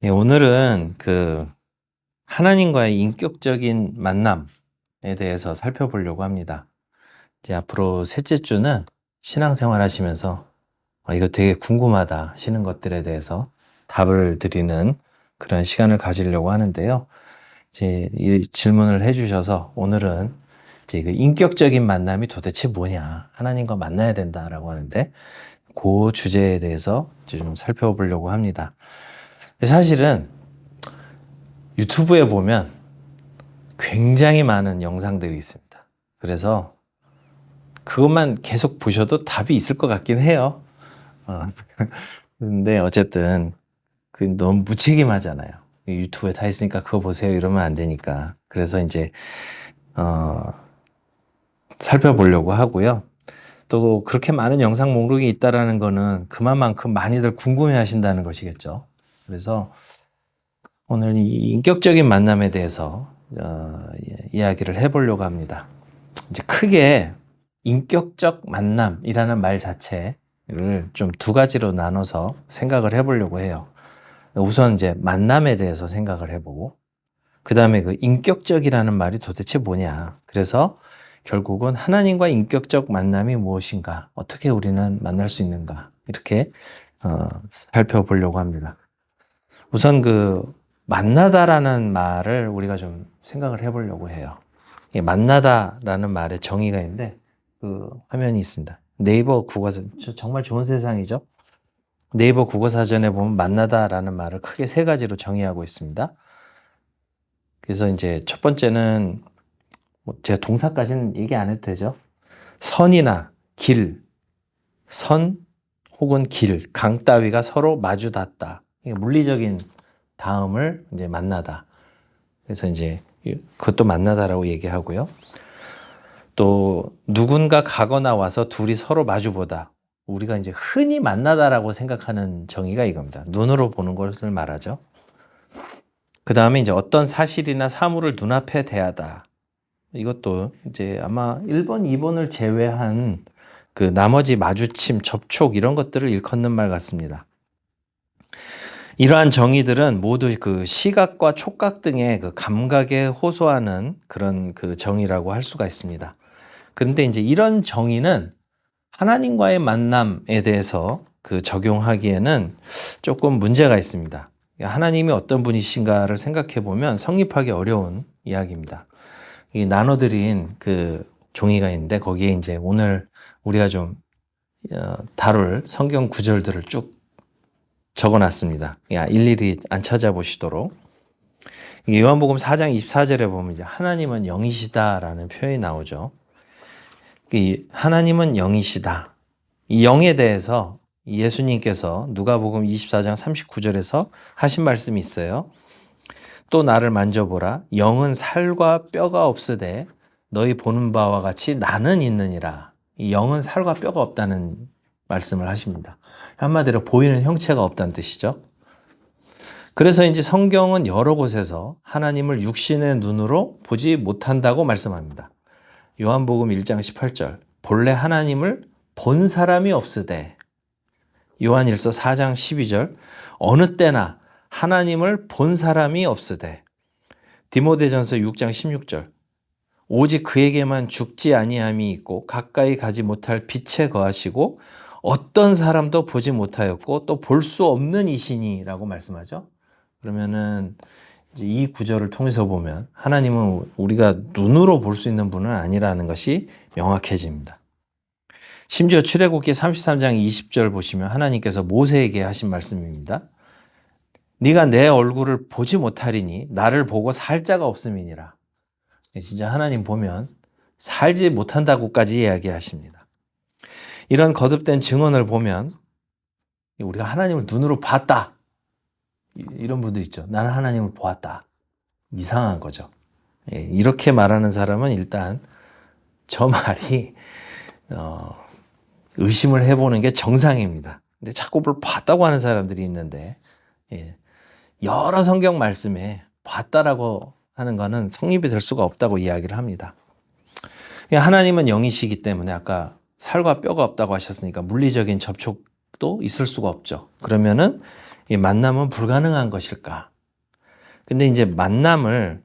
네, 오늘은 하나님과의 인격적인 만남에 대해서 살펴보려고 합니다. 이제 앞으로 셋째 주는 신앙생활 하시면서 이거 되게 궁금하다 하시는 것들에 대해서 답을 드리는 그런 시간을 가지려고 하는데요. 이제 이 질문을 해주셔서 오늘은 이제 그 인격적인 만남이 도대체 뭐냐, 하나님과 만나야 된다라고 하는데 그 주제에 대해서 좀 살펴보려고 합니다. 사실은 유튜브에 보면 굉장히 많은 영상들이 있습니다. 그래서 그것만 계속 보셔도 답이 있을 것 같긴 해요. 근데 어쨌든 너무 무책임하잖아요. 유튜브에 다 있으니까 그거 보세요 이러면 안 되니까. 그래서 이제 살펴보려고 하고요. 또 그렇게 많은 영상 목록이 있다라는 거는 그만큼 많이들 궁금해 하신다는 것이겠죠. 그래서 오늘 이 인격적인 만남에 대해서 이야기를 해보려고 합니다. 이제 크게 인격적 만남이라는 말 자체를 좀 두 가지로 나눠서 생각을 해보려고 해요. 우선 이제 만남에 대해서 생각을 해보고, 그 다음에 그 인격적이라는 말이 도대체 뭐냐. 그래서 결국은 하나님과 인격적 만남이 무엇인가, 어떻게 우리는 만날 수 있는가, 이렇게 살펴보려고 합니다. 우선 만나다라는 말을 우리가 좀 생각을 해보려고 해요. 만나다라는 말의 정의가 있는데 화면이 있습니다. 네이버 국어사전, 정말 좋은 세상이죠. 네이버 국어사전에 보면 만나다라는 말을 크게 세 가지로 정의하고 있습니다. 그래서 이제 첫 번째는 제가 동사까지는 얘기 안 해도 되죠. 선이나 길, 선 혹은 길, 강 따위가 서로 마주 닿다. 물리적인 다음을 이제 만나다. 그래서 이제 그것도 만나다라고 얘기하고요. 또 누군가 가거나 와서 둘이 서로 마주보다. 우리가 이제 흔히 만나다라고 생각하는 정의가 이겁니다. 눈으로 보는 것을 말하죠. 그 다음에 이제 어떤 사실이나 사물을 눈앞에 대하다. 이것도 이제 아마 1번, 2번을 제외한 나머지 마주침, 접촉 이런 것들을 일컫는 말 같습니다. 이러한 정의들은 모두 시각과 촉각 등의 감각에 호소하는 그런 정의라고 할 수가 있습니다. 그런데 이제 이런 정의는 하나님과의 만남에 대해서 적용하기에는 조금 문제가 있습니다. 하나님이 어떤 분이신가를 생각해 보면 성립하기 어려운 이야기입니다. 이 나눠드린 종이가 있는데 거기에 이제 오늘 우리가 좀 다룰 성경 구절들을 쭉 적어놨습니다. 일일이 안 찾아보시도록. 요한복음 4장 24절에 보면 이제 하나님은 영이시다라는 표현이 나오죠. 하나님은 영이시다. 이 영에 대해서 예수님께서 누가복음 24장 39절에서 하신 말씀이 있어요. 또 나를 만져보라. 영은 살과 뼈가 없으되 너희 보는 바와 같이 나는 있느니라. 이 영은 살과 뼈가 없다는 말씀을 하십니다. 한마디로 보이는 형체가 없다는 뜻이죠. 그래서 이제 성경은 여러 곳에서 하나님을 육신의 눈으로 보지 못한다고 말씀합니다. 요한복음 1장 18절, 본래 하나님을 본 사람이 없으되, 요한일서 4장 12절, 어느 때나 하나님을 본 사람이 없으되, 디모데전서 6장 16절, 오직 그에게만 죽지 아니함이 있고 가까이 가지 못할 빛에 거하시고 어떤 사람도 보지 못하였고 또 볼 수 없는 이시니라고 말씀하죠. 그러면은 이제 이 구절을 통해서 보면 하나님은 우리가 눈으로 볼 수 있는 분은 아니라는 것이 명확해집니다. 심지어 출애굽기 33장 20절 보시면 하나님께서 모세에게 하신 말씀입니다. 네가 내 얼굴을 보지 못하리니 나를 보고 살 자가 없음이니라. 진짜 하나님 보면 살지 못한다고까지 이야기하십니다. 이런 거듭된 증언을 보면 우리가 하나님을 눈으로 봤다. 이런 분들 있죠. 나는 하나님을 보았다. 이상한 거죠. 이렇게 말하는 사람은 일단 저 말이 의심을 해보는 게 정상입니다. 근데 자꾸 뭘 봤다고 하는 사람들이 있는데 여러 성경 말씀에 봤다라고 하는 거는 성립이 될 수가 없다고 이야기를 합니다. 하나님은 영이시기 때문에 아까 살과 뼈가 없다고 하셨으니까 물리적인 접촉 감각도 있을 수가 없죠. 그러면은 이 만남은 불가능한 것일까? 근데 이제 만남을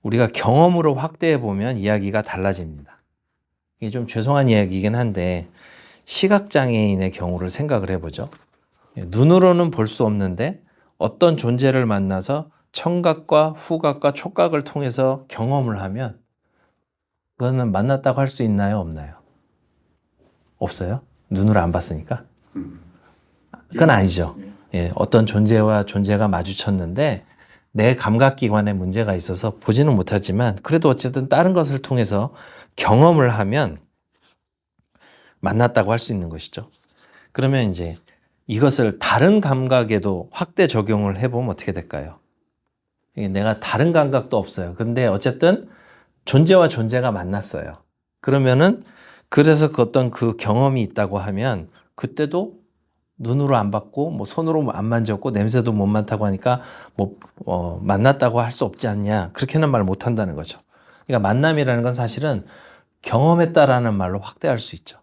우리가 경험으로 확대해 보면 이야기가 달라집니다. 이게 좀 죄송한 이야기이긴 한데 시각장애인의 경우를 생각을 해보죠. 눈으로는 볼 수 없는데 어떤 존재를 만나서 청각과 후각과 촉각을 통해서 경험을 하면 그거는 만났다고 할 수 있나요? 없나요? 없어요? 눈으로 안 봤으니까? 그건 아니죠. 예, 어떤 존재와 존재가 마주쳤는데 내 감각기관에 문제가 있어서 보지는 못하지만 그래도 어쨌든 다른 것을 통해서 경험을 하면 만났다고 할 수 있는 것이죠. 그러면 이제 이것을 다른 감각에도 확대 적용을 해보면 어떻게 될까요? 내가 다른 감각도 없어요. 근데 어쨌든 존재와 존재가 만났어요. 그러면은 그래서 그 어떤 그 경험이 있다고 하면 그때도 눈으로 안 봤고 뭐 손으로 안 만졌고 냄새도 못 맡다고 하니까 뭐 만났다고 할 수 없지 않냐 그렇게는 말 못 한다는 거죠. 그러니까 만남이라는 건 사실은 경험했다라는 말로 확대할 수 있죠.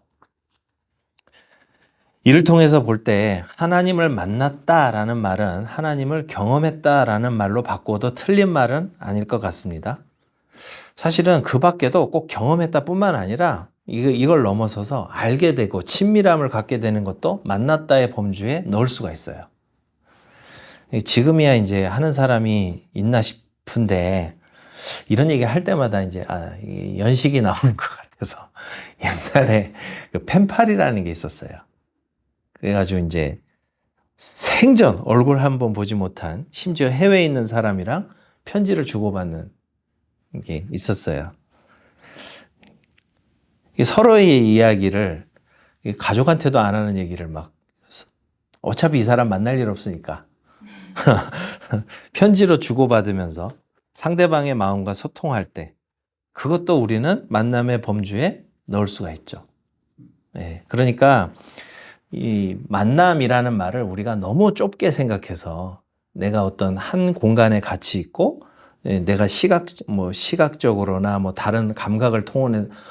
이를 통해서 볼 때 하나님을 만났다라는 말은 하나님을 경험했다라는 말로 바꿔도 틀린 말은 아닐 것 같습니다. 사실은 그 밖에도 꼭 경험했다 뿐만 아니라 이걸 넘어서서 알게 되고 친밀함을 갖게 되는 것도 만났다의 범주에 넣을 수가 있어요. 지금이야 이제 하는 사람이 있나 싶은데 이런 얘기 할 때마다 이제 연식이 나오는 것 같아서 옛날에 그 펜팔이라는 게 있었어요. 그래가지고 이제 생전 얼굴 한번 보지 못한 심지어 해외에 있는 사람이랑 편지를 주고받는 게 있었어요. 서로의 이야기를 가족한테도 안 하는 얘기를 막 어차피 이 사람 만날 일 없으니까 편지로 주고받으면서 상대방의 마음과 소통할 때 그것도 우리는 만남의 범주에 넣을 수가 있죠. 네, 그러니까 이 만남이라는 말을 우리가 너무 좁게 생각해서 내가 어떤 한 공간에 같이 있고 내가 시각적으로나 뭐 다른 감각을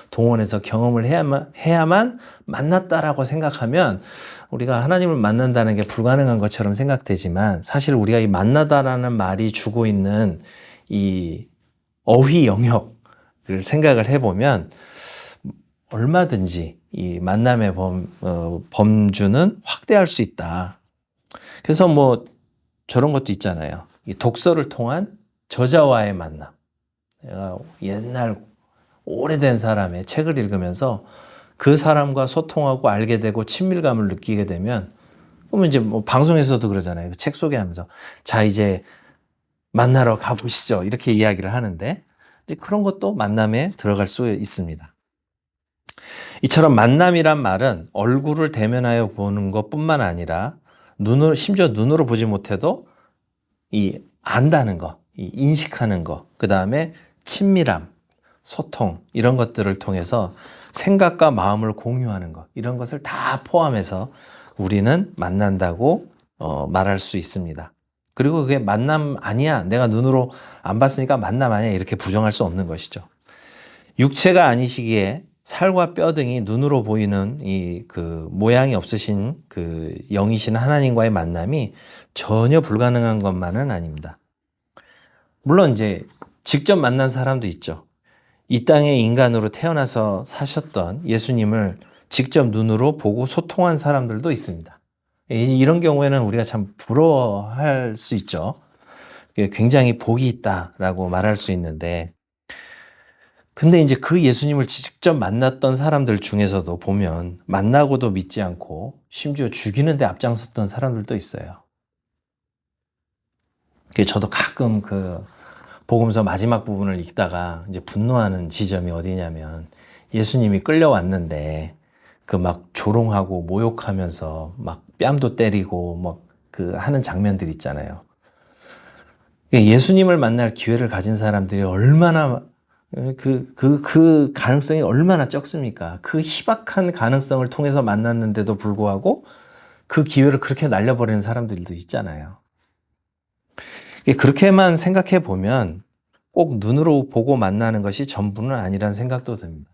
동원해서 경험을 해야만 만났다라고 생각하면 우리가 하나님을 만난다는 게 불가능한 것처럼 생각되지만 사실 우리가 이 만나다라는 말이 주고 있는 이 어휘 영역을 생각을 해보면 얼마든지 이 만남의 범주는 확대할 수 있다. 그래서 뭐 저런 것도 있잖아요. 이 독서를 통한 저자와의 만남. 내가 옛날 오래된 사람의 책을 읽으면서 그 사람과 소통하고 알게 되고 친밀감을 느끼게 되면 그러면 이제 뭐 방송에서도 그러잖아요. 그 책 소개하면서 자 이제 만나러 가보시죠. 이렇게 이야기를 하는데 이제 그런 것도 만남에 들어갈 수 있습니다. 이처럼 만남이란 말은 얼굴을 대면하여 보는 것뿐만 아니라 심지어 눈으로 보지 못해도 이 안다는 거, 이 인식하는 거, 그 다음에 친밀함, 소통 이런 것들을 통해서 생각과 마음을 공유하는 것 이런 것을 다 포함해서 우리는 만난다고 말할 수 있습니다. 그리고 그게 만남 아니야, 내가 눈으로 안 봤으니까 만남 아니야 이렇게 부정할 수 없는 것이죠. 육체가 아니시기에 살과 뼈 등이 눈으로 보이는 그 모양이 없으신 그 영이신 하나님과의 만남이 전혀 불가능한 것만은 아닙니다. 물론 이제 직접 만난 사람도 있죠. 이 땅에 인간으로 태어나서 사셨던 예수님을 직접 눈으로 보고 소통한 사람들도 있습니다. 이런 경우에는 우리가 참 부러워할 수 있죠. 굉장히 복이 있다라고 말할 수 있는데 근데 이제 그 예수님을 직접 만났던 사람들 중에서도 보면 만나고도 믿지 않고 심지어 죽이는데 앞장섰던 사람들도 있어요. 저도 가끔 그 복음서 마지막 부분을 읽다가 이제 분노하는 지점이 어디냐면 예수님이 끌려왔는데 그 막 조롱하고 모욕하면서 막 뺨도 때리고 막 그 하는 장면들 있잖아요. 예수님을 만날 기회를 가진 사람들이 얼마나 그 가능성이 얼마나 적습니까? 그 희박한 가능성을 통해서 만났는데도 불구하고 그 기회를 그렇게 날려버리는 사람들도 있잖아요. 그렇게만 생각해 보면 꼭 눈으로 보고 만나는 것이 전부는 아니라는 생각도 듭니다.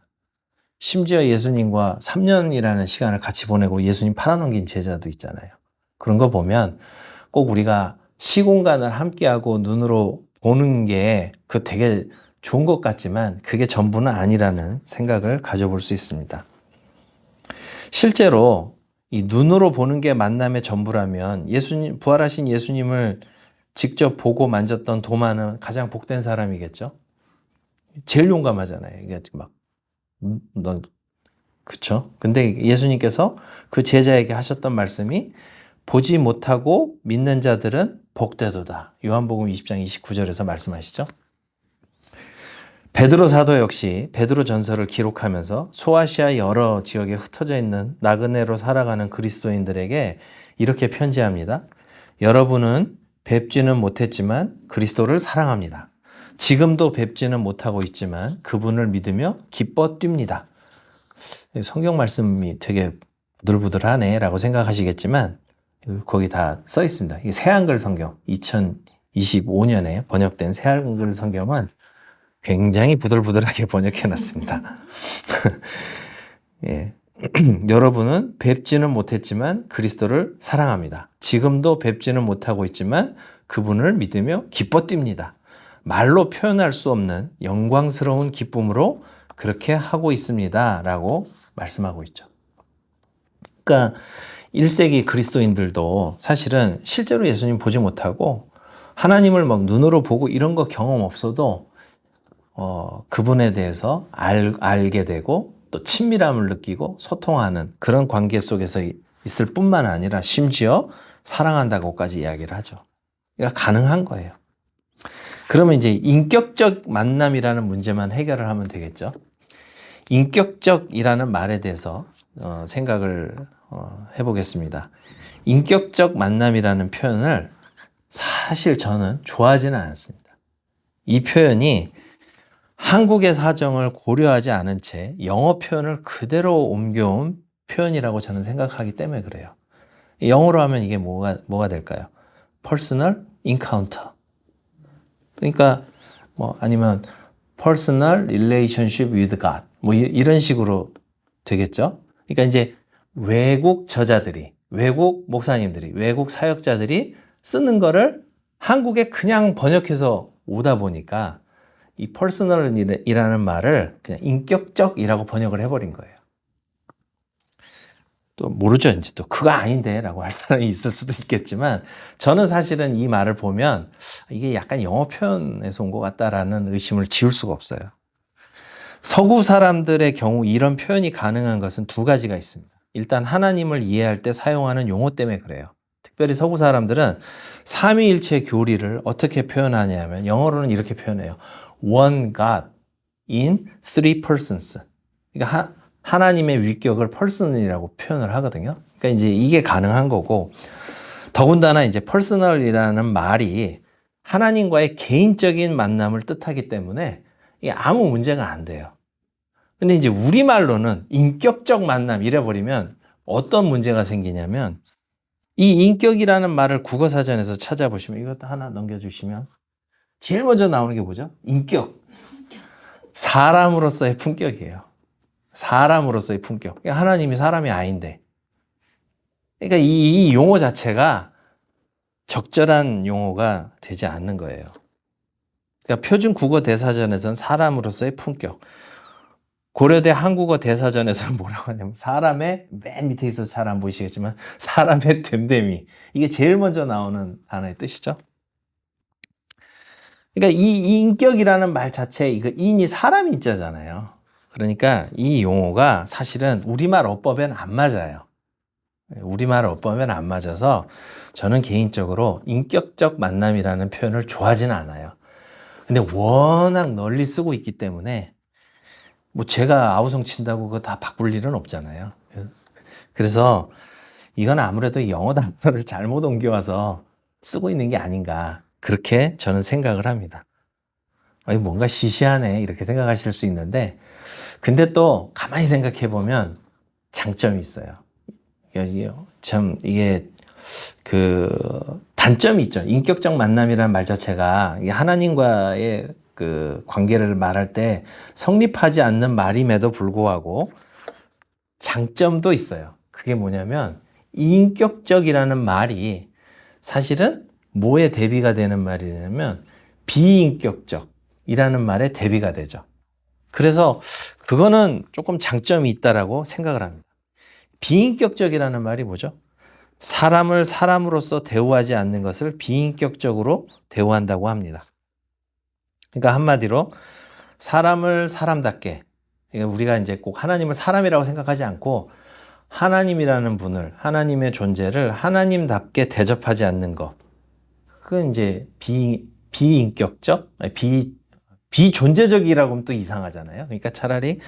심지어 예수님과 3년이라는 시간을 같이 보내고 예수님 팔아넘긴 제자도 있잖아요. 그런 거 보면 꼭 우리가 시공간을 함께하고 눈으로 보는 게 그 되게 좋은 것 같지만 그게 전부는 아니라는 생각을 가져볼 수 있습니다. 실제로 이 눈으로 보는 게 만남의 전부라면 예수님, 부활하신 예수님을 직접 보고 만졌던 도마는 가장 복된 사람이겠죠? 제일 용감하잖아요. 이게 막, 그쵸? 근데 예수님께서 그 제자에게 하셨던 말씀이 보지 못하고 믿는 자들은 복되도다. 요한복음 20장 29절에서 말씀하시죠. 베드로 사도 역시 베드로 전서를 기록하면서 소아시아 여러 지역에 흩어져 있는 나그네로 살아가는 그리스도인들에게 이렇게 편지합니다. 여러분은 뵙지는 못했지만 그리스도를 사랑합니다. 지금도 뵙지는 못하고 있지만 그분을 믿으며 기뻐 뜁니다. 성경 말씀이 되게 부들부들하네 라고 생각하시겠지만 거기 다 써 있습니다. 이 새한글 성경 2025년에 번역된 새한글 성경은 굉장히 부들부들하게 번역해 놨습니다. 예. 여러분은 뵙지는 못했지만 그리스도를 사랑합니다. 지금도 뵙지는 못하고 있지만 그분을 믿으며 기뻐 뜁니다. 말로 표현할 수 없는 영광스러운 기쁨으로 그렇게 하고 있습니다. 라고 말씀하고 있죠. 그러니까 1세기 그리스도인들도 사실은 실제로 예수님 보지 못하고 하나님을 막 눈으로 보고 이런 거 경험 없어도 그분에 대해서 알게 되고 또 친밀함을 느끼고 소통하는 그런 관계 속에서 있을 뿐만 아니라 심지어 사랑한다고까지 이야기를 하죠. 그러니까 가능한 거예요. 그러면 이제 인격적 만남이라는 문제만 해결을 하면 되겠죠. 인격적이라는 말에 대해서 생각을 해보겠습니다. 인격적 만남이라는 표현을 사실 저는 좋아하지는 않습니다. 이 표현이 한국의 사정을 고려하지 않은 채 영어 표현을 그대로 옮겨온 표현이라고 저는 생각하기 때문에 그래요. 영어로 하면 이게 뭐가 될까요? Personal encounter. 그러니까 아니면 Personal relationship with God. 이런 식으로 되겠죠? 그러니까 이제 외국 저자들이, 외국 목사님들이, 외국 사역자들이 쓰는 거를 한국에 그냥 번역해서 오다 보니까 이 퍼스널이라는 말을 그냥 인격적이라고 번역을 해버린 거예요. 또 모르죠. 이제 또 그거 아닌데 라고 할 사람이 있을 수도 있겠지만 저는 사실은 이 말을 보면 이게 약간 영어 표현에서 온 것 같다라는 의심을 지울 수가 없어요. 서구 사람들의 경우 이런 표현이 가능한 것은 두 가지가 있습니다. 일단 하나님을 이해할 때 사용하는 용어 때문에 그래요. 특별히 서구 사람들은 삼위일체 교리를 어떻게 표현하냐면 영어로는 이렇게 표현해요. One God in three persons. 그러니까 하나님의 위격을 person이라고 표현을 하거든요. 그러니까 이제 이게 가능한 거고, 더군다나 이제 personal이라는 말이 하나님과의 개인적인 만남을 뜻하기 때문에 이게 아무 문제가 안 돼요. 근데 이제 우리말로는 인격적 만남 이래버리면 어떤 문제가 생기냐면 이 인격이라는 말을 국어사전에서 찾아보시면 이것도 하나 넘겨주시면 제일 먼저 나오는 게 뭐죠? 인격. 사람으로서의 품격이에요. 사람으로서의 품격. 하나님이 사람이 아닌데. 그러니까 이 용어 자체가 적절한 용어가 되지 않는 거예요. 그러니까 표준 국어 대사전에서는 사람으로서의 품격. 고려대 한국어 대사전에서는 뭐라고 하냐면 사람의 맨 밑에 있어서 잘 안 보이시겠지만 사람의 됨됨이. 이게 제일 먼저 나오는 단어의 뜻이죠. 그러니까 이 인격이라는 말 자체에 이거 인이 사람이 인자잖아요. 그러니까 이 용어가 사실은 우리말 어법에는 안 맞아요. 우리말 어법에는 안 맞아서 저는 개인적으로 인격적 만남이라는 표현을 좋아하지는 않아요. 근데 워낙 널리 쓰고 있기 때문에 제가 아우성 친다고 그거 다 바꿀 일은 없잖아요. 그래서 이건 아무래도 영어 단어를 잘못 옮겨와서 쓰고 있는 게 아닌가. 그렇게 저는 생각을 합니다. 뭔가 시시하네. 이렇게 생각하실 수 있는데, 근데 또 가만히 생각해 보면 장점이 있어요. 참, 이게 단점이 있죠. 인격적 만남이라는 말 자체가 하나님과의 그 관계를 말할 때 성립하지 않는 말임에도 불구하고 장점도 있어요. 그게 뭐냐면 인격적이라는 말이 사실은 뭐에 대비가 되는 말이냐면 비인격적이라는 말에 대비가 되죠. 그래서 그거는 조금 장점이 있다라고 생각을 합니다. 비인격적이라는 말이 뭐죠? 사람을 사람으로서 대우하지 않는 것을 비인격적으로 대우한다고 합니다. 그러니까 한마디로 사람을 사람답게, 그러니까 우리가 이제 꼭 하나님을 사람이라고 생각하지 않고 하나님이라는 분을, 하나님의 존재를 하나님답게 대접하지 않는 것. 그건 이제 비인격적, 비존재적이라고 하면 또 이상하잖아요. 그러니까 차라리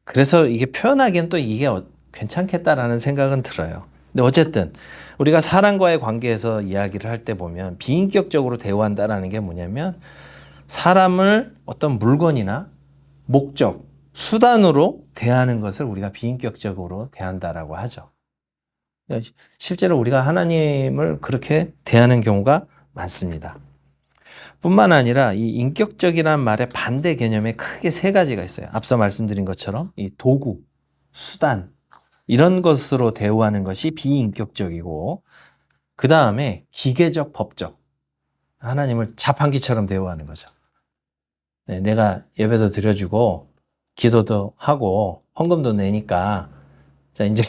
그래서 이게 표현하기엔 또 이게 괜찮겠다라는 생각은 들어요. 근데 어쨌든 우리가 사람과의 관계에서 이야기를 할 때 보면 비인격적으로 대우한다라는 게 뭐냐면 사람을 어떤 물건이나 목적, 수단으로 대하는 것을 우리가 비인격적으로 대한다라고 하죠. 실제로 우리가 하나님을 그렇게 대하는 경우가 많습니다. 뿐만 아니라 이 인격적이라는 말의 반대 개념에 크게 세 가지가 있어요. 앞서 말씀드린 것처럼 이 도구, 수단 이런 것으로 대우하는 것이 비인격적이고 그 다음에 기계적, 법적 하나님을 자판기처럼 대우하는 거죠. 네, 내가 예배도 드려주고 기도도 하고 헌금도 내니까 자 이제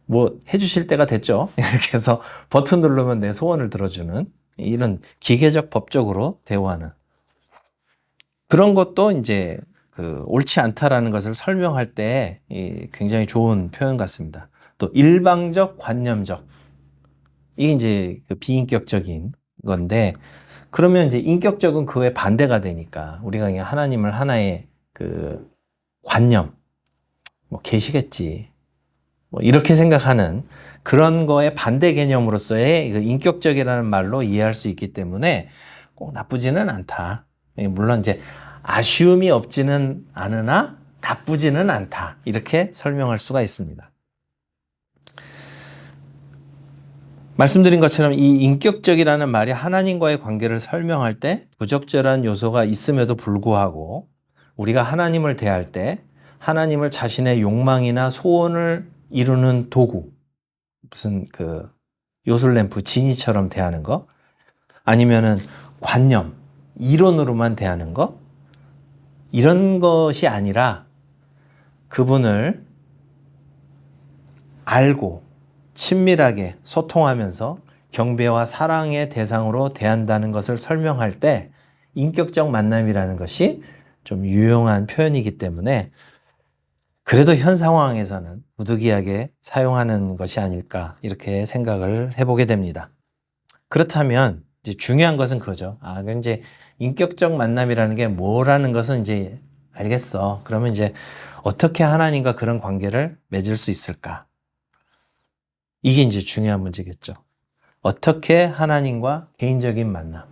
뭐 해주실 때가 됐죠. 이렇게 해서 버튼 누르면 내 소원을 들어주는 이런 기계적 법적으로 대우하는 그런 것도 이제 그 옳지 않다라는 것을 설명할 때 굉장히 좋은 표현 같습니다. 또 일방적, 관념적 이게 이제 그 비인격적인 건데 그러면 이제 인격적은 그에 반대가 되니까 우리가 그냥 하나님을 하나의 그 관념 뭐 계시겠지 뭐 이렇게 생각하는 그런 거에 반대 개념으로서의 그 인격적이라는 말로 이해할 수 있기 때문에 꼭 나쁘지는 않다. 물론 이제 아쉬움이 없지는 않으나 나쁘지는 않다. 이렇게 설명할 수가 있습니다. 말씀드린 것처럼 이 인격적이라는 말이 하나님과의 관계를 설명할 때 부적절한 요소가 있음에도 불구하고 우리가 하나님을 대할 때 하나님을 자신의 욕망이나 소원을 이루는 도구, 무슨 그 요술램프 지니처럼 대하는 거, 아니면은 관념, 이론으로만 대하는 거, 이런 것이 아니라 그분을 알고 친밀하게 소통하면서 경배와 사랑의 대상으로 대한다는 것을 설명할 때 인격적 만남이라는 것이 좀 유용한 표현이기 때문에 그래도 현 상황에서는 부득이하게 사용하는 것이 아닐까 이렇게 생각을 해보게 됩니다. 그렇다면 이제 중요한 것은 그거죠. 그럼 이제 인격적 만남이라는 게 뭐라는 것은 이제 알겠어. 그러면 이제 어떻게 하나님과 그런 관계를 맺을 수 있을까? 이게 이제 중요한 문제겠죠. 어떻게 하나님과 개인적인 만남,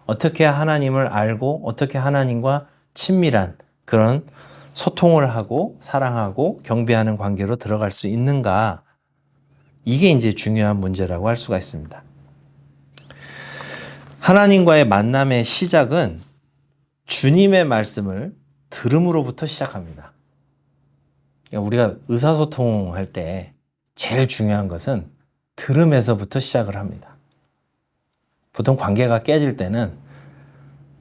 어떻게 하나님을 알고 어떻게 하나님과 친밀한 그런 소통을 하고 사랑하고 경배하는 관계로 들어갈 수 있는가? 이게 이제 중요한 문제라고 할 수가 있습니다. 하나님과의 만남의 시작은 주님의 말씀을 들음으로부터 시작합니다. 우리가 의사소통할 때 제일 중요한 것은 들음에서부터 시작을 합니다. 보통 관계가 깨질 때는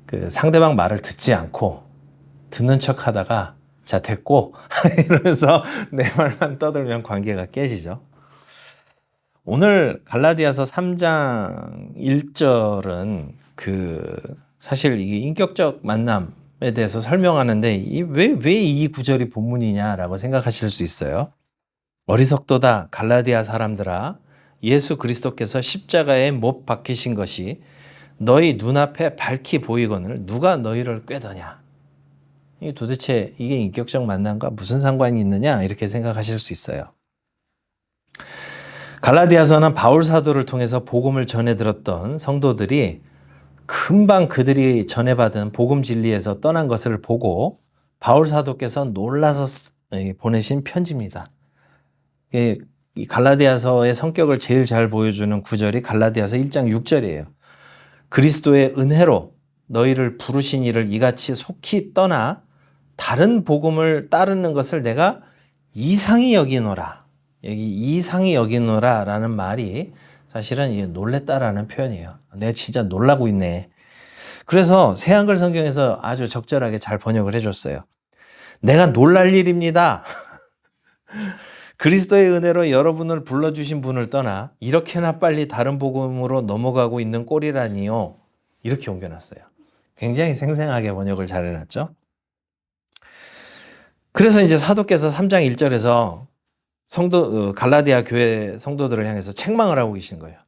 그 상대방 말을 듣지 않고 듣는 척 하다가 자 됐고 이러면서 내 말만 떠들면 관계가 깨지죠. 오늘 갈라디아서 3장 1절은 사실 이게 인격적 만남에 대해서 설명하는데 왜 이 구절이 본문이냐라고 생각하실 수 있어요. 어리석도다 갈라디아 사람들아 예수 그리스도께서 십자가에 못 박히신 것이 너희 눈앞에 밝히 보이거늘 누가 너희를 꾀더냐. 도대체 이게 인격적 만남과 무슨 상관이 있느냐 이렇게 생각하실 수 있어요. 갈라디아서는 바울 사도를 통해서 복음을 전해 들었던 성도들이 금방 그들이 전해받은 복음 진리에서 떠난 것을 보고 바울 사도께서 놀라서 보내신 편지입니다. 이 갈라디아서의 성격을 제일 잘 보여주는 구절이 갈라디아서 1장 6절이에요. 그리스도의 은혜로 너희를 부르신 이를 이같이 속히 떠나 다른 복음을 따르는 것을 내가 이상히 여기노라. 여기 이상히 여기노라 라는 말이 사실은 이게 놀랬다라는 표현이에요. 내가 진짜 놀라고 있네. 그래서 새한글 성경에서 아주 적절하게 잘 번역을 해줬어요. 내가 놀랄 일입니다. 그리스도의 은혜로 여러분을 불러주신 분을 떠나 이렇게나 빨리 다른 복음으로 넘어가고 있는 꼴이라니요. 이렇게 옮겨놨어요. 굉장히 생생하게 번역을 잘 해놨죠. 그래서 이제 사도께서 3장 1절에서 갈라디아 교회 성도들을 향해서 책망을 하고 계신 거예요.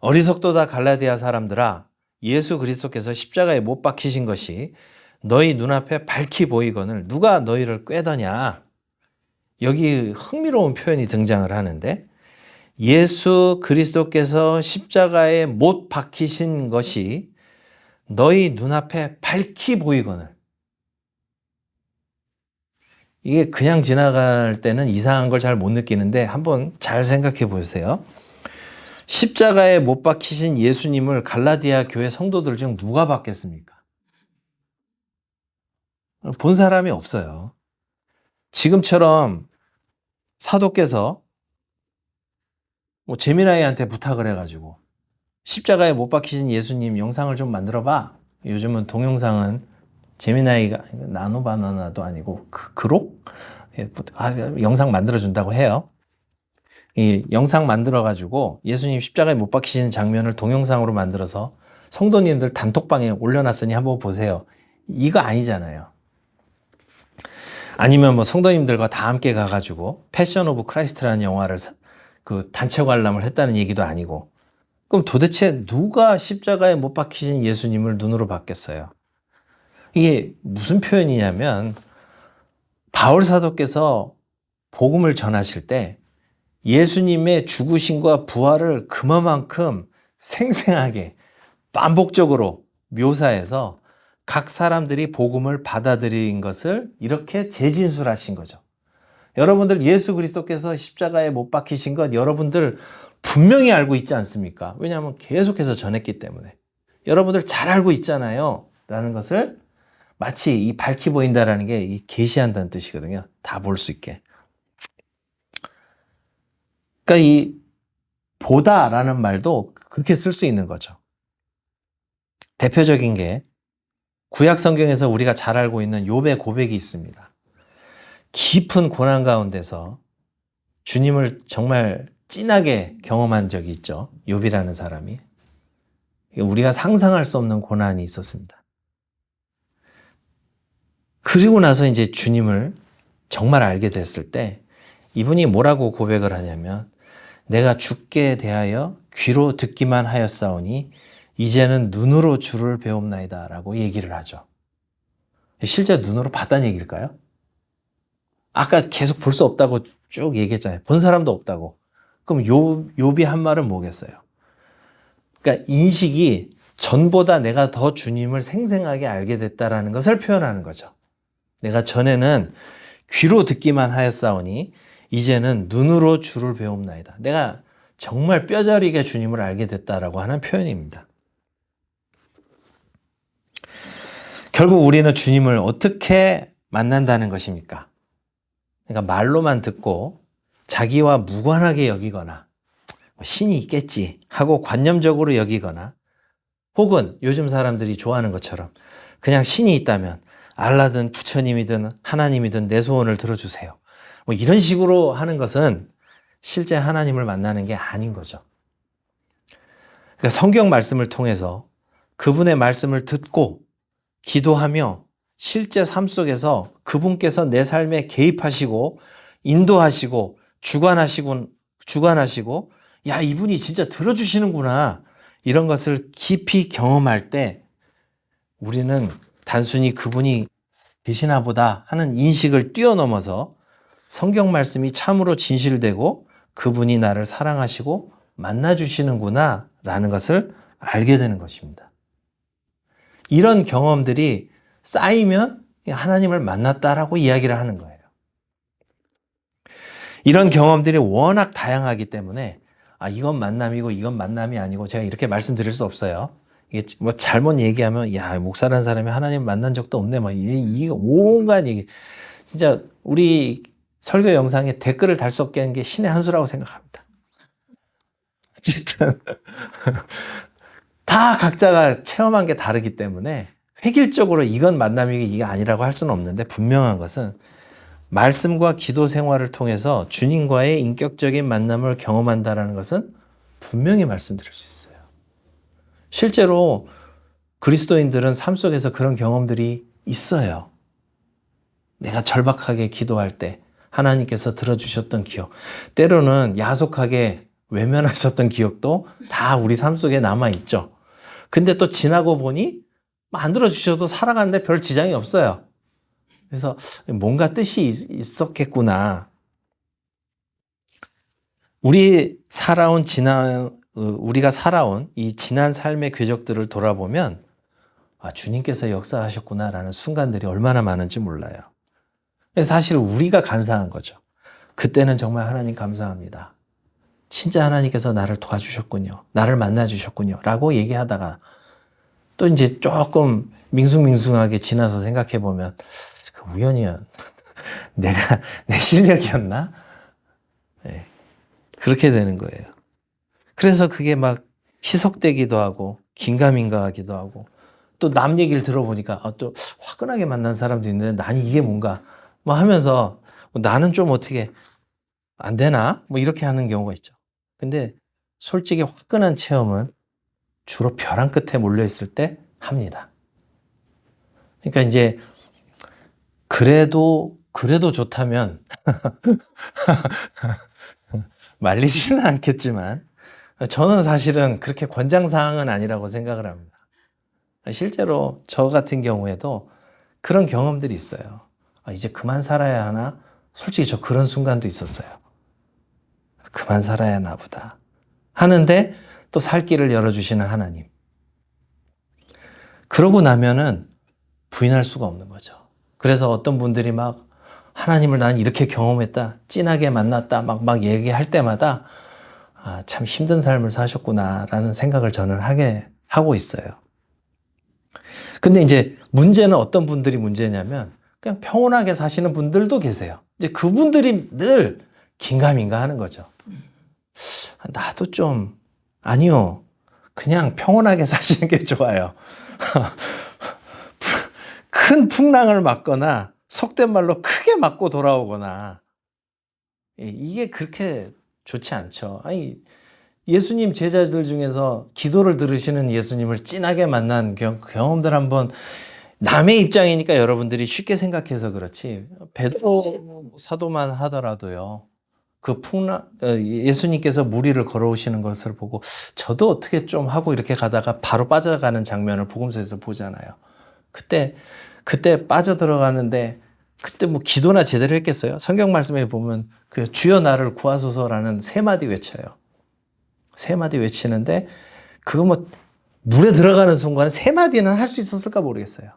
어리석도다 갈라디아 사람들아, 예수 그리스도께서 십자가에 못 박히신 것이 너희 눈앞에 밝히 보이거늘 누가 너희를 꾀더냐. 여기 흥미로운 표현이 등장을 하는데, 예수 그리스도께서 십자가에 못 박히신 것이 너희 눈앞에 밝히 보이거늘. 이게 그냥 지나갈 때는 이상한 걸 잘 못 느끼는데 한번 잘 생각해 보세요. 십자가에 못 박히신 예수님을 갈라디아 교회 성도들 중 누가 봤겠습니까? 본 사람이 없어요. 지금처럼 사도께서 재미나이한테 부탁을 해가지고 십자가에 못 박히신 예수님 영상을 좀 만들어봐. 요즘은 동영상은 재미나이가 나노바나나도 아니고 그록? 영상 만들어준다고 해요. 이 영상 만들어가지고 예수님 십자가에 못 박히시는 장면을 동영상으로 만들어서 성도님들 단톡방에 올려놨으니 한번 보세요. 이거 아니잖아요. 아니면 뭐 성도님들과 다 함께 가가지고 패션 오브 크라이스트라는 영화를 그 단체 관람을 했다는 얘기도 아니고, 그럼 도대체 누가 십자가에 못 박히신 예수님을 눈으로 봤겠어요? 이게 무슨 표현이냐면, 바울 사도께서 복음을 전하실 때 예수님의 죽으심과 부활을 그만큼 생생하게 반복적으로 묘사해서 각 사람들이 복음을 받아들인 것을 이렇게 재진술하신 거죠. 여러분들 예수 그리스도께서 십자가에 못 박히신 것 여러분들 분명히 알고 있지 않습니까? 왜냐하면 계속해서 전했기 때문에. 여러분들 잘 알고 있잖아요 라는 것을 마치 이 밝히 보인다라는 게 계시한다는 뜻이거든요. 다 볼 수 있게. 그러니까 이 보다라는 말도 그렇게 쓸 수 있는 거죠. 대표적인 게 구약 성경에서 우리가 잘 알고 있는 욥의 고백이 있습니다. 깊은 고난 가운데서 주님을 정말 진하게 경험한 적이 있죠. 욥이라는 사람이. 우리가 상상할 수 없는 고난이 있었습니다. 그리고 나서 이제 주님을 정말 알게 됐을 때 이분이 뭐라고 고백을 하냐면, 내가 주께 대하여 귀로 듣기만 하였사오니 이제는 눈으로 주를 배움나이다 라고 얘기를 하죠. 실제 눈으로 봤다는 얘기일까요? 아까 계속 볼 수 없다고 쭉 얘기했잖아요. 본 사람도 없다고. 그럼 욥이 한 말은 뭐겠어요? 그러니까 인식이 전보다 내가 더 주님을 생생하게 알게 됐다라는 것을 표현하는 거죠. 내가 전에는 귀로 듣기만 하였사오니 이제는 눈으로 주를 배움나이다. 내가 정말 뼈저리게 주님을 알게 됐다라고 하는 표현입니다. 결국 우리는 주님을 어떻게 만난다는 것입니까? 그러니까 말로만 듣고 자기와 무관하게 여기거나 신이 있겠지 하고 관념적으로 여기거나, 혹은 요즘 사람들이 좋아하는 것처럼 그냥 신이 있다면 알라든 부처님이든 하나님이든 내 소원을 들어주세요. 뭐 이런 식으로 하는 것은 실제 하나님을 만나는 게 아닌 거죠. 그러니까 성경 말씀을 통해서 그분의 말씀을 듣고 기도하며 실제 삶 속에서 그분께서 내 삶에 개입하시고 인도하시고 주관하시고 야, 이분이 진짜 들어주시는구나, 이런 것을 깊이 경험할 때 우리는 단순히 그분이 계시나 보다 하는 인식을 뛰어넘어서 성경 말씀이 참으로 진실되고 그분이 나를 사랑하시고 만나주시는구나 라는 것을 알게 되는 것입니다. 이런 경험들이 쌓이면 하나님을 만났다라고 이야기를 하는 거예요. 이런 경험들이 워낙 다양하기 때문에 이건 만남이고 이건 만남이 아니고 제가 이렇게 말씀드릴 수 없어요. 이게 뭐 잘못 얘기하면 야, 목사라는 사람이 하나님 만난 적도 없네. 막 이게 온갖 얘기. 진짜 우리 설교 영상에 댓글을 달 수 없게 한 게 신의 한 수라고 생각합니다. 어쨌든 다 각자가 체험한 게 다르기 때문에 획일적으로 이건 만남이고 이게 아니라고 할 수는 없는데 분명한 것은 말씀과 기도 생활을 통해서 주님과의 인격적인 만남을 경험한다는 것은 분명히 말씀드릴 수 있어요. 실제로 그리스도인들은 삶 속에서 그런 경험들이 있어요. 내가 절박하게 기도할 때 하나님께서 들어주셨던 기억, 때로는 야속하게 외면하셨던 기억도 다 우리 삶 속에 남아있죠. 근데 또 지나고 보니 안 들어주셔도 살아가는데 별 지장이 없어요. 그래서 뭔가 뜻이 있었겠구나. 우리가 살아온 이 지난 삶의 궤적들을 돌아보면 아, 주님께서 역사하셨구나라는 순간들이 얼마나 많은지 몰라요. 사실 우리가 간사한 거죠. 그때는 정말 하나님 감사합니다. 진짜 하나님께서 나를 도와주셨군요. 나를 만나주셨군요. 라고 얘기하다가 또 이제 조금 밍숭밍숭하게 지나서 생각해보면 우연이야. 내 실력이었나? 네. 그렇게 되는 거예요. 그래서 그게 막 희석되기도 하고 긴가민가 하기도 하고 또 남 얘기를 들어보니까 또 화끈하게 만난 사람도 있는데 난 이게 뭔가 뭐 하면서 나는 좀 어떻게 안 되나? 뭐 이렇게 하는 경우가 있죠. 근데 솔직히 화끈한 체험은 주로 벼랑 끝에 몰려있을 때 합니다. 그러니까 이제 그래도 좋다면 말리지는 않겠지만 저는 사실은 그렇게 권장사항은 아니라고 생각을 합니다. 실제로 저 같은 경우에도 그런 경험들이 있어요. 이제 그만 살아야 하나? 솔직히 저 그런 순간도 있었어요. 그만 살아야 하나 보다. 하는데 또 살 길을 열어주시는 하나님. 그러고 나면은 부인할 수가 없는 거죠. 그래서 어떤 분들이 막 하나님을 난 이렇게 경험했다, 진하게 만났다, 막 얘기할 때마다 아, 참 힘든 삶을 사셨구나라는 생각을 저는 하고 있어요. 근데 이제 문제는 어떤 분들이 문제냐면 그냥 평온하게 사시는 분들도 계세요. 이제 그분들이 늘 긴가민가 하는 거죠. 나도 좀, 아니요. 그냥 평온하게 사시는 게 좋아요. 큰 풍랑을 맞거나 속된 말로 크게 맞고 돌아오거나 이게 그렇게 좋지 않죠. 아니 예수님 제자들 중에서 기도를 들으시는 예수님을 진하게 만난 경험들 한번 남의 입장이니까 여러분들이 쉽게 생각해서 그렇지 베드로 사도만 하더라도요. 그 예수님께서 물 위를 걸어오시는 것을 보고 저도 어떻게 좀 하고 이렇게 가다가 바로 빠져가는 장면을 복음서에서 보잖아요. 그때 빠져들어가는데 그때 뭐 기도나 제대로 했겠어요? 성경 말씀에 보면 그 주여 나를 구하소서라는 세 마디 외쳐요. 세 마디 외치는데 그거 뭐 물에 들어가는 순간에 세 마디는 할 수 있었을까 모르겠어요.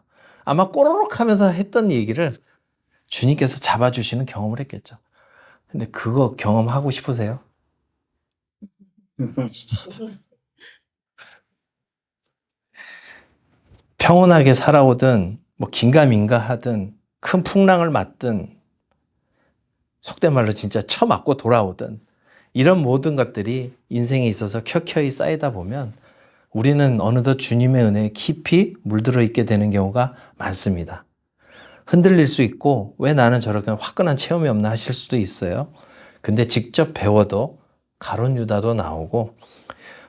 아마 꼬르륵 하면서 했던 얘기를 주님께서 잡아주시는 경험을 했겠죠. 근데 그거 경험하고 싶으세요? 평온하게 살아오든 뭐 긴가민가 하든 큰 풍랑을 맞든 속된 말로 진짜 쳐맞고 돌아오든 이런 모든 것들이 인생에 있어서 켜켜이 쌓이다 보면 우리는 어느덧 주님의 은혜에 깊이 물들어 있게 되는 경우가 많습니다. 흔들릴 수 있고 왜 나는 저렇게 화끈한 체험이 없나 하실 수도 있어요. 근데 직접 배워도 가룟 유다도 나오고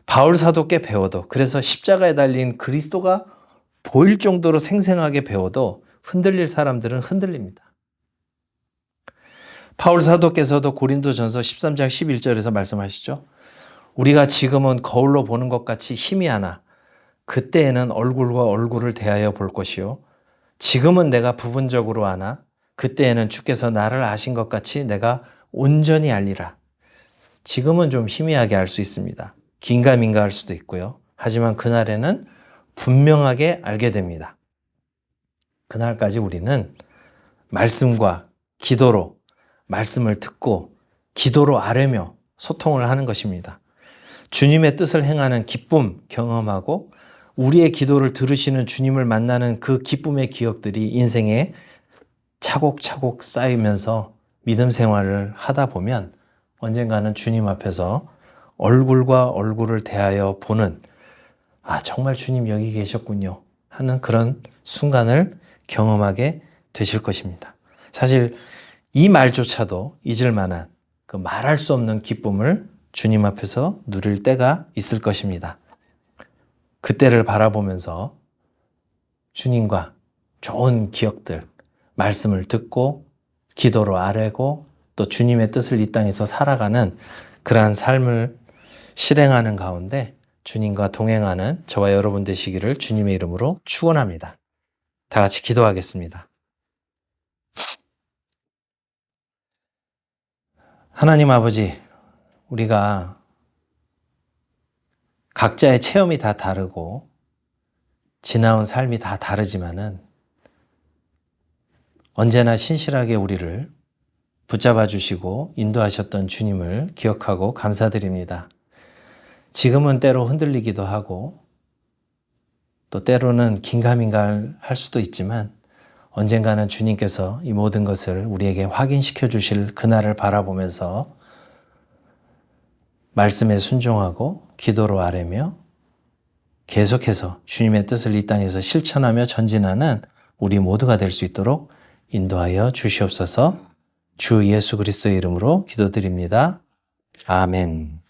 바울 사도께 배워도 그래서 십자가에 달린 그리스도가 보일 정도로 생생하게 배워도 흔들릴 사람들은 흔들립니다. 바울 사도께서도 고린도전서 13장 11절에서 말씀하시죠. 우리가 지금은 거울로 보는 것 같이 희미하나 그때에는 얼굴과 얼굴을 대하여 볼 것이요. 지금은 내가 부분적으로 아나 그때에는 주께서 나를 아신 것 같이 내가 온전히 알리라. 지금은 좀 희미하게 알 수 있습니다. 긴가민가 할 수도 있고요. 하지만 그날에는 분명하게 알게 됩니다. 그날까지 우리는 말씀과 기도로 말씀을 듣고 기도로 아뢰며 소통을 하는 것입니다. 주님의 뜻을 행하는 기쁨 경험하고 우리의 기도를 들으시는 주님을 만나는 그 기쁨의 기억들이 인생에 차곡차곡 쌓이면서 믿음 생활을 하다 보면 언젠가는 주님 앞에서 얼굴과 얼굴을 대하여 보는, 아, 정말 주님 여기 계셨군요 하는 그런 순간을 경험하게 되실 것입니다. 사실 이 말조차도 잊을 만한 그 말할 수 없는 기쁨을 주님 앞에서 누릴 때가 있을 것입니다. 그때를 바라보면서 주님과 좋은 기억들, 말씀을 듣고 기도로 아뢰고 또 주님의 뜻을 이 땅에서 살아가는 그러한 삶을 실행하는 가운데 주님과 동행하는 저와 여러분 되시기를 주님의 이름으로 축원합니다. 다 같이 기도하겠습니다. 하나님 아버지, 우리가 각자의 체험이 다 다르고 지나온 삶이 다 다르지만은 언제나 신실하게 우리를 붙잡아 주시고 인도하셨던 주님을 기억하고 감사드립니다. 지금은 때로 흔들리기도 하고 또 때로는 긴가민가 할 수도 있지만 언젠가는 주님께서 이 모든 것을 우리에게 확인시켜 주실 그날을 바라보면서 말씀에 순종하고 기도로 아뢰며 계속해서 주님의 뜻을 이 땅에서 실천하며 전진하는 우리 모두가 될 수 있도록 인도하여 주시옵소서. 주 예수 그리스도의 이름으로 기도드립니다. 아멘.